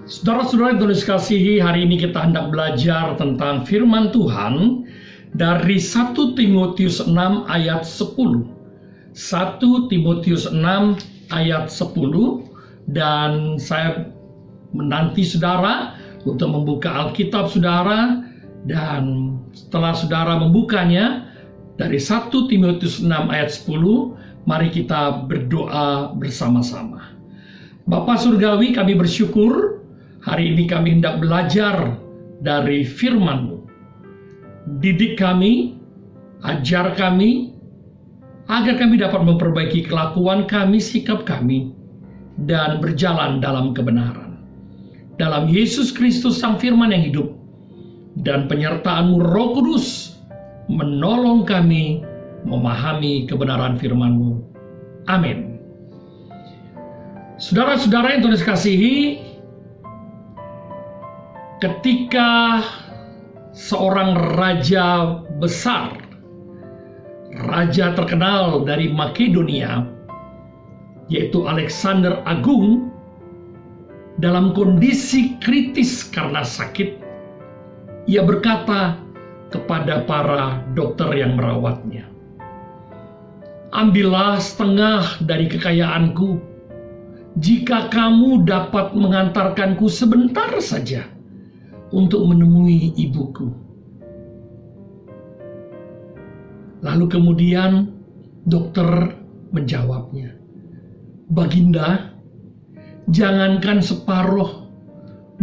Saudara-saudara yang dikasihi, hari ini kita hendak belajar tentang firman Tuhan dari 1 Timotius 6 ayat 10. 1 Timotius 6 ayat 10, dan saya menanti saudara untuk membuka Alkitab saudara, dan setelah saudara membukanya dari 1 Timotius 6 ayat 10, mari kita berdoa bersama-sama. Bapa Surgawi, kami bersyukur hari ini kami hendak belajar dari firman-Mu. Didik kami, ajar kami, agar kami dapat memperbaiki kelakuan kami, sikap kami, dan berjalan dalam kebenaran. Dalam Yesus Kristus Sang Firman yang hidup, dan penyertaan-Mu Roh Kudus, menolong kami memahami kebenaran firman-Mu. Amin. Saudara-saudara yang dikasihi, ketika seorang raja besar, raja terkenal dari Makedonia, yaitu Alexander Agung, dalam kondisi kritis karena sakit, ia berkata kepada para dokter yang merawatnya, "Ambillah setengah dari kekayaanku, jika kamu dapat mengantarkanku sebentar saja untuk menemui ibuku." Lalu kemudian dokter menjawabnya, "Baginda, jangankan separuh,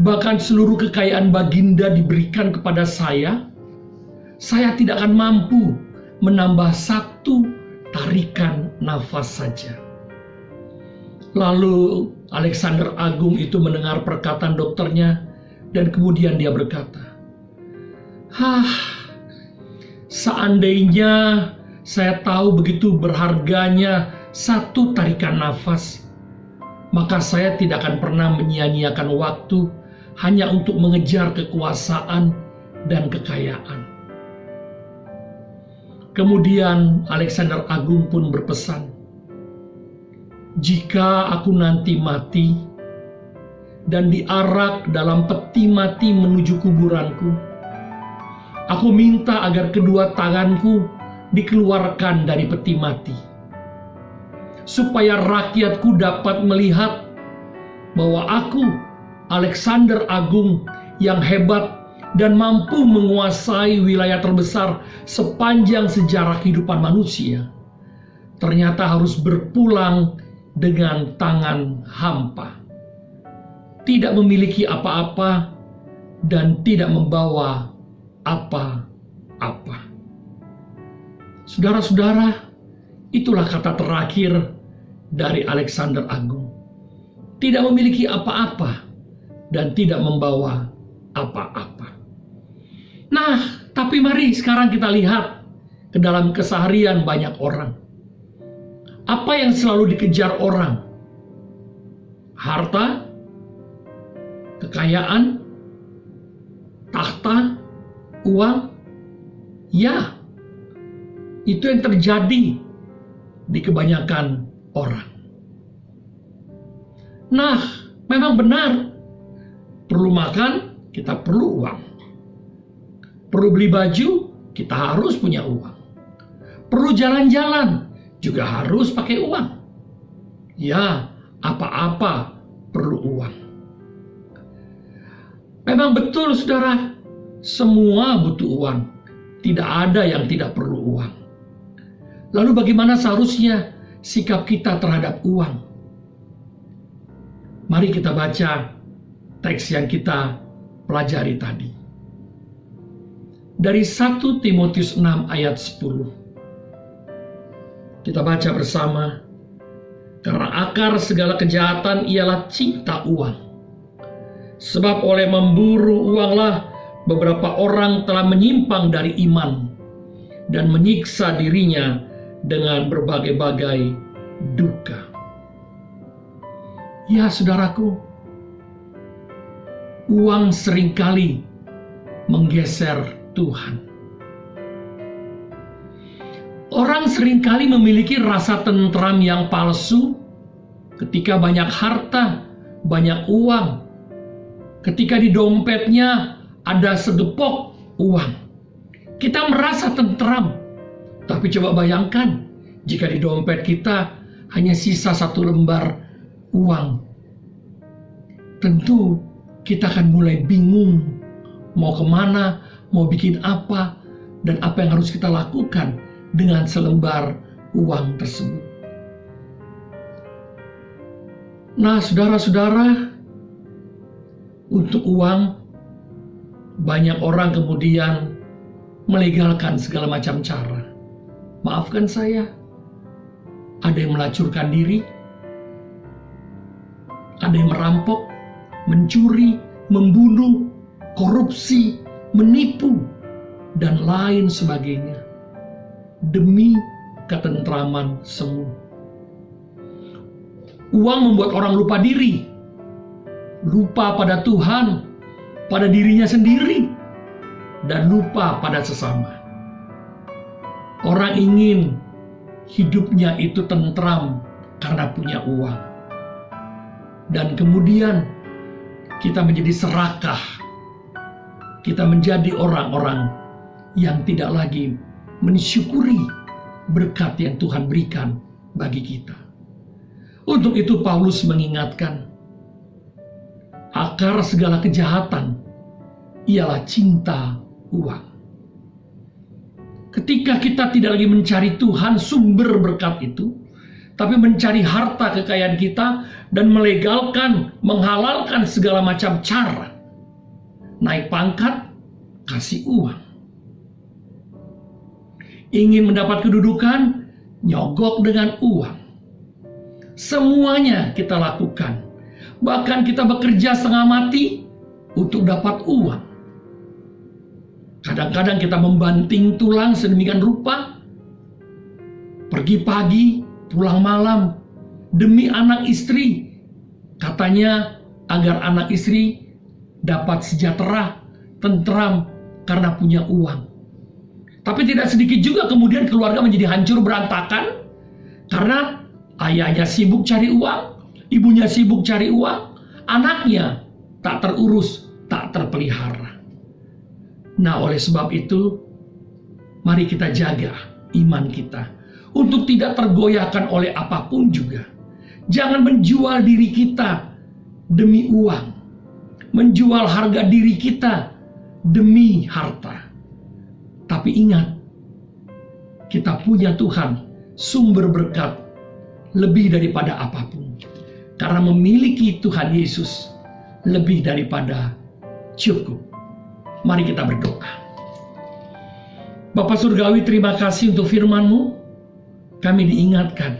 bahkan seluruh kekayaan Baginda diberikan kepada saya tidak akan mampu menambah satu tarikan nafas saja." Lalu Alexander Agung itu mendengar perkataan dokternya, dan kemudian dia berkata, seandainya saya tahu begitu berharganya satu tarikan nafas, maka saya tidak akan pernah menyia-nyiakan waktu hanya untuk mengejar kekuasaan dan kekayaan." Kemudian Alexander Agung pun berpesan, "Jika aku nanti mati dan diarak dalam peti mati menuju kuburanku, aku minta agar kedua tanganku dikeluarkan dari peti mati, supaya rakyatku dapat melihat bahwa aku, Alexander Agung, yang hebat dan mampu menguasai wilayah terbesar sepanjang sejarah kehidupan manusia, ternyata harus berpulang dengan tangan hampa, tidak memiliki apa-apa dan tidak membawa apa-apa." Saudara-saudara, itulah kata terakhir dari Alexander Agung. Tidak memiliki apa-apa dan tidak membawa apa-apa. Nah, tapi mari sekarang kita lihat ke dalam keseharian banyak orang. Apa yang selalu dikejar orang? Harta, kekayaan, tahta, uang. Ya, itu yang terjadi di kebanyakan orang. Nah, memang benar, perlu makan, kita perlu uang. Perlu beli baju, kita harus punya uang. Perlu jalan-jalan, juga harus pakai uang. Ya, apa-apa perlu uang. Memang betul saudara, semua butuh uang. Tidak ada yang tidak perlu uang. Lalu bagaimana seharusnya sikap kita terhadap uang? Mari kita baca teks yang kita pelajari tadi. Dari 1 Timotius 6 ayat 10. Kita baca bersama. "Karena akar segala kejahatan ialah cinta uang. Sebab oleh memburu uanglah beberapa orang telah menyimpang dari iman dan menyiksa dirinya dengan berbagai-bagai duka." Ya saudaraku, uang seringkali menggeser Tuhan. Orang seringkali memiliki rasa tentram yang palsu ketika banyak harta, banyak uang, ketika di dompetnya ada segepok uang, kita merasa tentram. Tapi coba bayangkan, jika di dompet kita hanya sisa 1 lembar uang, tentu kita akan mulai bingung mau kemana, mau bikin apa, dan apa yang harus kita lakukan dengan selembar uang tersebut. Nah, saudara-saudara, untuk uang, banyak orang kemudian melegalkan segala macam cara. Maafkan saya, ada yang melacurkan diri, ada yang merampok, mencuri, membunuh, korupsi, menipu, dan lain sebagainya, demi ketentraman semu. Uang membuat orang lupa diri, lupa pada Tuhan, pada dirinya sendiri, dan lupa pada sesama. Orang ingin hidupnya itu tentram karena punya uang. Dan kemudian kita menjadi serakah. Kita menjadi orang-orang yang tidak lagi mensyukuri berkat yang Tuhan berikan bagi kita. Untuk itu Paulus mengingatkan, akar segala kejahatan ialah cinta uang. Ketika kita tidak lagi mencari Tuhan, sumber berkat itu, tapi mencari harta kekayaan kita dan melegalkan, menghalalkan segala macam cara. Naik pangkat, kasih uang. Ingin mendapat kedudukan, nyogok dengan uang. Semuanya kita lakukan. Bahkan kita bekerja setengah mati untuk dapat uang. Kadang-kadang kita membanting tulang sedemikian rupa, pergi pagi, pulang malam, demi anak istri. Katanya agar anak istri dapat sejahtera, tentram, karena punya uang. Tapi tidak sedikit juga kemudian keluarga menjadi hancur berantakan, karena ayahnya sibuk cari uang, ibunya sibuk cari uang, anaknya tak terurus, tak terpelihara. Nah, oleh sebab itu, mari kita jaga iman kita untuk tidak tergoyahkan oleh apapun juga. Jangan menjual diri kita demi uang, menjual harga diri kita demi harta. Tapi ingat, kita punya Tuhan, sumber berkat lebih daripada apapun. Karena memiliki Tuhan Yesus lebih daripada cukup. Mari kita berdoa. Bapa Surgawi, terima kasih untuk firman-Mu. Kami diingatkan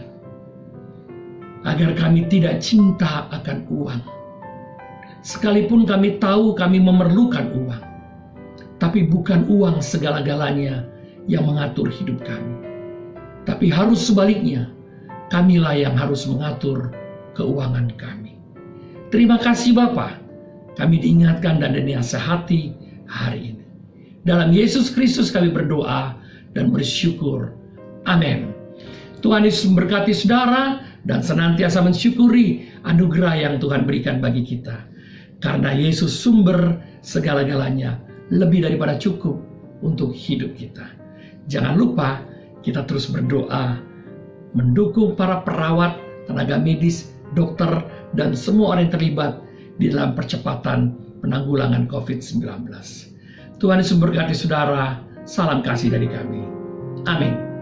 agar kami tidak cinta akan uang. Sekalipun kami tahu kami memerlukan uang, tapi bukan uang segala-galanya yang mengatur hidup kami. Tapi harus sebaliknya, kamilah yang harus mengatur keuangan kami. Terima kasih Bapa, kami diingatkan dan dinasihati hari ini. Dalam Yesus Kristus kami berdoa dan bersyukur. Amin. Tuhan Yesus memberkati saudara dan senantiasa mensyukuri anugerah yang Tuhan berikan bagi kita. Karena Yesus sumber segala-galanya, lebih daripada cukup untuk hidup kita. Jangan lupa kita terus berdoa, mendukung para perawat, tenaga medis, dokter, dan semua orang yang terlibat di dalam percepatan penanggulangan COVID-19. Tuhan Yesus memberkati saudara. Salam kasih dari kami. Amin.